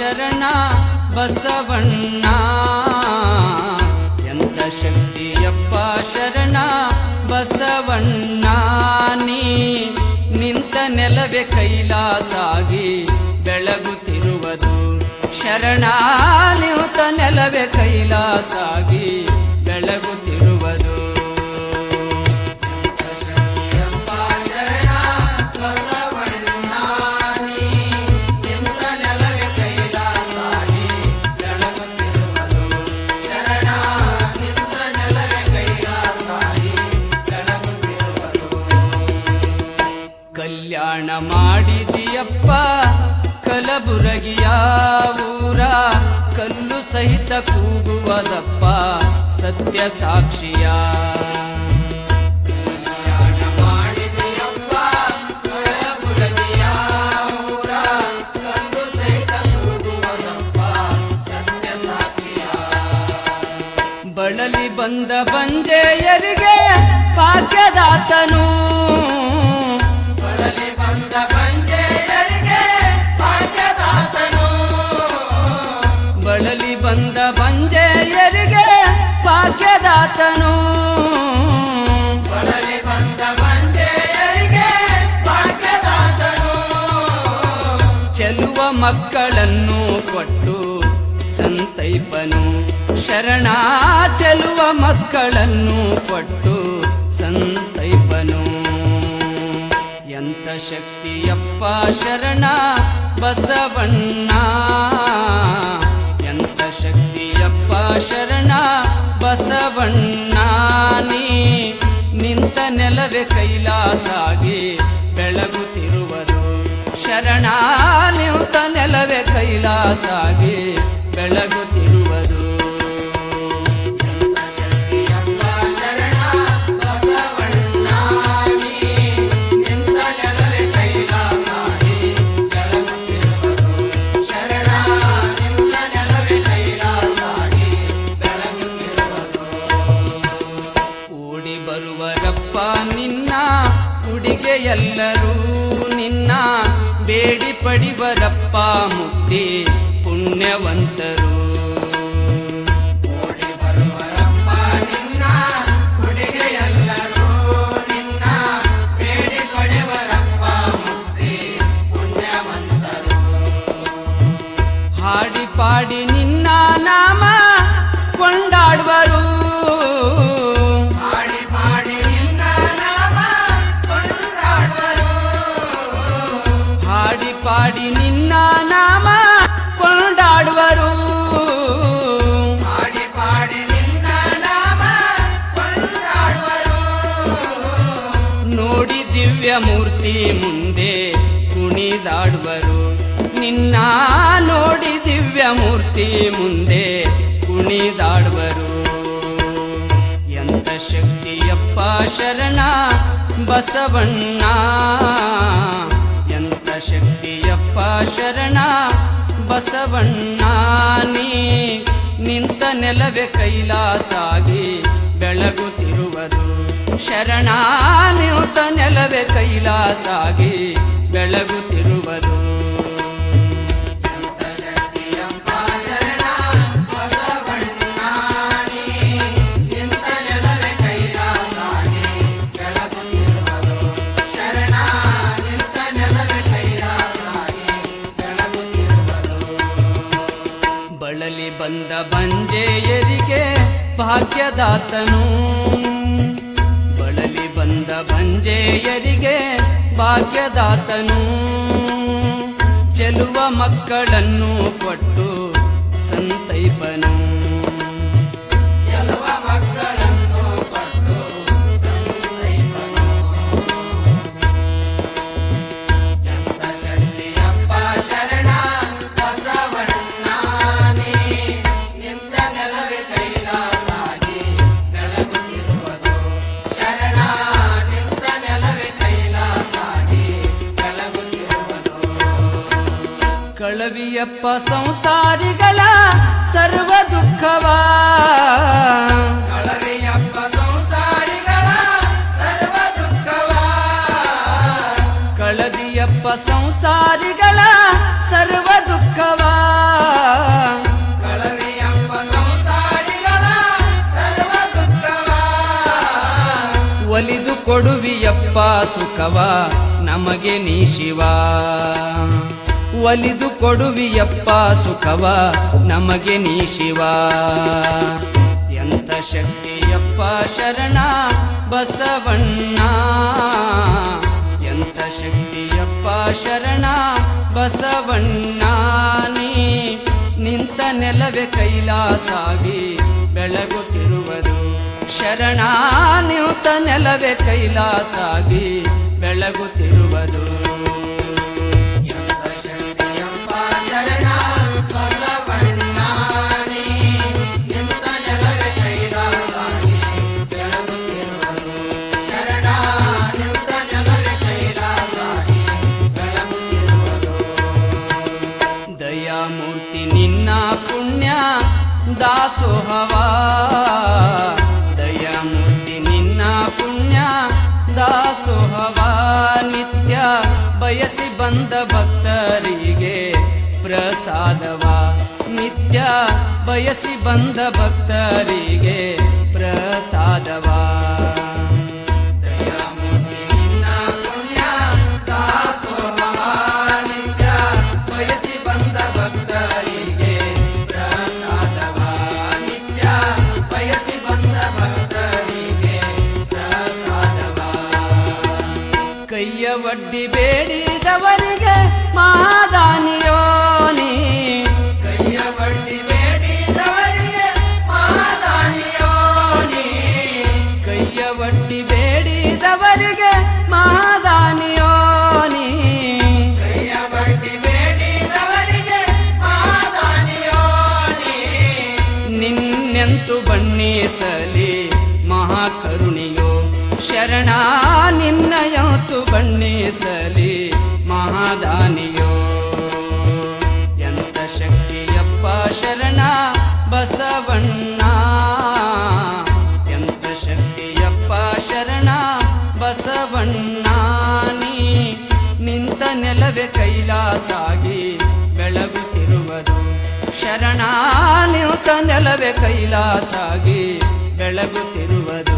ಶರಣ ಬಸವಣ್ಣ. ಎಂತ ಶಕ್ತಿಯಪ್ಪ ಶರಣ ಬಸವಣ್ಣ. ನೀ ನಿಂತ ನೆಲವೇ ಕೈಲಾಸಾಗಿ ಬೆಳಗುತ್ತಿರುವುದು ಶರಣ. ನಿಂತ ನೆಲವೇ ಕೈಲಾಸಾಗಿ ಬೆಳಗುತ್ತಿರುವುದು. ಕಲ್ಯಾಣ ಮಾಡಿದಿಯಪ್ಪ ಕಲಬುರಗಿಯ ಊರ. ಕಲ್ಲು ಸಹಿತ ಕೂಗುವದಪ್ಪ ಸತ್ಯ ಸಾಕ್ಷಿಯ. ಕಲ್ಯಾಣ ಮಾಡಿದಿಯಪ್ಪ ಕಲಬುರಗಿಯ ಊರ. ಕಲ್ಲು ಸಹಿತ ಕೂಗುವದಪ್ಪ ಸತ್ಯ ಸಾಕ್ಷಿಯ. ಬಳಲಿ ಬಂದ ಬಂಜೆಯರಿಗೆ ಭಾಗ್ಯದಾತನು. ಬಳಲಿ ಬಂದ ಬಂಜೆಯರಿಗೆ ಭಾಗ್ಯದಾತನು. ಬಳಲಿ ಬಂದ ಬಂಜೆಯರಿಗೆ ಭಾಗ್ಯದಾತನು. ಬಳಲಿ ಬಂದ ಬಂಜೆಯರಿಗೆ ಭಾಗ್ಯದಾತನು. ಚೆಲುವ ಮಕ್ಕಳನ್ನು ಕೊಟ್ಟು ಸಂತೈಪನು ಶರಣ. ಚೆಲುವ ಮಕ್ಕಳನ್ನು ಕೊಟ್ಟು ಸಂತೈಪನು. ಎಂತ ಶಕ್ತಿಯಪ್ಪ ಶರಣ ಬಸವಣ್ಣ. ಎಂತ ಶಕ್ತಿಯಪ್ಪ ಶರಣ ಬಸವಣ್ಣ. ನೀ ನಿಂತ ನೆಲವೇ ಕೈಲಾಸಾಗಿ ಬೆಳಗುತ್ತಿರುವುದು ಶರಣ. ನಿಂತ ನೆಲವೇ ಕೈಲಾಸಾಗಿ ಬೆಳಗುತ್ತಿರುವುದು. ನಿನ್ನ ಉಡಿಗೆಯೆಲ್ಲರೂ ನಿನ್ನ ಬೇಡಿ ಪಡಿವರಪ್ಪ ಮುಕ್ತಿ ಪುಣ್ಯವಂತರು. ಓಡಿ ಬರುವರಪ್ಪ ನಿನ್ನ ಉಡಿಗೆಯೆಲ್ಲರೂ ನಿನ್ನ ಬೇಡಿ ಪಡಿವರಪ್ಪ ಮುಕ್ತಿ ಪುಣ್ಯವಂತರು. ಹಾಡಿ ಪಾಡಿ ನಿನ್ನ ನಾಮ ಕೊಂಡಾಡುವರು. ಪಾಡಿ ನಿನ್ನ ನಾಮ ಕೊಂಡಾಡುವರು. ಪಾಡಿ ಪಾಡಿ ನಿನ್ನ ನಾಮ ಕೊಂಡಾಡುವರು. ನೋಡಿ ದಿವ್ಯ ಮೂರ್ತಿ ಮುಂದೆ ಕುಣಿದಾಡುವರು. ನಿನ್ನ ನೋಡಿ ದಿವ್ಯ ಮೂರ್ತಿ ಮುಂದೆ ಕುಣಿದಾಡುವರು. ಎಂತ ಶಕ್ತಿಯಪ್ಪ ಶರಣ ಬಸವಣ್ಣ. ಶಕ್ತಿಯಪ್ಪ ಶರಣ ಬಸವಣ್ಣ. ನೀ ನಿಂತ ನೆಲವೇ ಕೈಲಾಸಾಗಿ ಬೆಳಗುತ್ತಿರುವುದು ಶರಣ. ನಿಂತ ನೆಲವೇ ಕೈಲಾಸಾಗಿ ಬೆಳಗುತ್ತಿರುವುದು. ಬಳಲಿ ಬಂದ ಬಂಜೆಯರಿಗೆ ಭಾಗ್ಯದಾತನು. ಬಳಲಿ ಬಂದ ಬಂಜೆಯರಿಗೆ ಭಾಗ್ಯದಾತನು. ಚೆಲುವ ಮಕ್ಕಳನ್ನು ಕೊಟ್ಟು ಸಂತೈಪನು. ಚೆಲುವ ಮಕ್ಕಳನ್ನು ಕೊಟ್ಟು ಸಂತೈಪನು. ಎಂತ ಶಕ್ತಿಯಪ್ಪ ಶರಣ ಬಸವಣ್ಣ. ಕಳವಿಯಪ್ಪ ಸಂಸಾರಿಗಳ ಸರ್ವ ದುಃಖವ. ಕಳವಿಯಪ್ಪ ಸಂಸಾರಿಗಳ ಸರ್ವ ದುಃಖವ. ಕಳವಿಯಪ್ಪ ಸಂಸಾರಿಗಳ ಸರ್ವ ದುಃಖವ. ಕೊಡುವಿಯಪ್ಪ ಸುಖವ ನಮಗೆ ನೀ ಶಿವ. ಒಲಿದು ಕೊಡುವಿಯಪ್ಪ ಸುಖವ ನಮಗೆ ನೀ ಶಿವ. ಎಂತ ಶಕ್ತಿಯಪ್ಪ ಶರಣ ಬಸವಣ್ಣ, ಎಂತ ಶಕ್ತಿಯಪ್ಪ ಶರಣ ಬಸವಣ್ಣ. ನೀ ನಿಂತ ನೆಲವೇ ಕೈಲಾಸಾಗಿ ಬೆಳಗುತ್ತಿರುವುದು ಶರಣ, ನಿಂತ ನೆಲವೇ ಕೈಲಾಸಾಗಿ ಬೆಳಗುತ್ತಿರುವುದು. ದಯಾಮೂರ್ತಿ ನಿನ್ನ ಪುಣ್ಯ ದಾಸೋಹವ, ದಯಾಮೂರ್ತಿ ನಿನ್ನ ಪುಣ್ಯ ದಾಸೋಹವ. ನಿತ್ಯ ಬಯಸಿ ಬಂದ ಭಕ್ತರಿಗೆ ಪ್ರಸಾದವ, ನಿತ್ಯ ಬಯಸಿ ಬಂದ ಭಕ್ತರಿಗೆ ಪ್ರಸಾದವ. ಕೈಯ ಒಡ್ಡಿ ಬೇಡಿದವರಿಗೆ ಮಹಾದಾನಿಯೋ ನೀ, ಕೈಯ ಒಡ್ಡಿ ಬೇಡಿದವರಿಗೆ ಮಹಾದಾನಿಯೋ ನೀ, ಕೈಯ ಒಡ್ಡಿ ಬೇಡಿದವರಿಗೆ ಮಹಾದಾನಿಯೋ ನೀ, ಕೈಯ ಒಡ್ಡಿ ಬೇಡಿದವರಿಗೆ ಮಹಾದಾನಿಯೋ ನೀ. ನಿನ್ನೆಂತು ಬಣ್ಣಿಸಲಿ ಮಹಾಕರುಣಿಯೋ ಶರಣ, ನಿನ್ನಯಂತು ಬಣ್ಣಿಸಲಿ ಮಹಾದಾನಿಯೋ. ಎಂತ ಶಕ್ತಿಯಪ್ಪ ಶರಣ ಬಸವಣ್ಣ, ಎಂತ ಶಕ್ತಿಯಪ್ಪ ಶರಣ ಬಸವಣ್ಣ. ನೀ ನಿಂತ ನೆಲವೇ ಕೈಲಾಸಾಗಿ ಬೆಳಗುತ್ತಿರುವುದು ಶರಣ, ನಿಂತ ನೆಲವೇ ಕೈಲಾಸಾಗಿ ಬೆಳಗುತ್ತಿರುವುದು.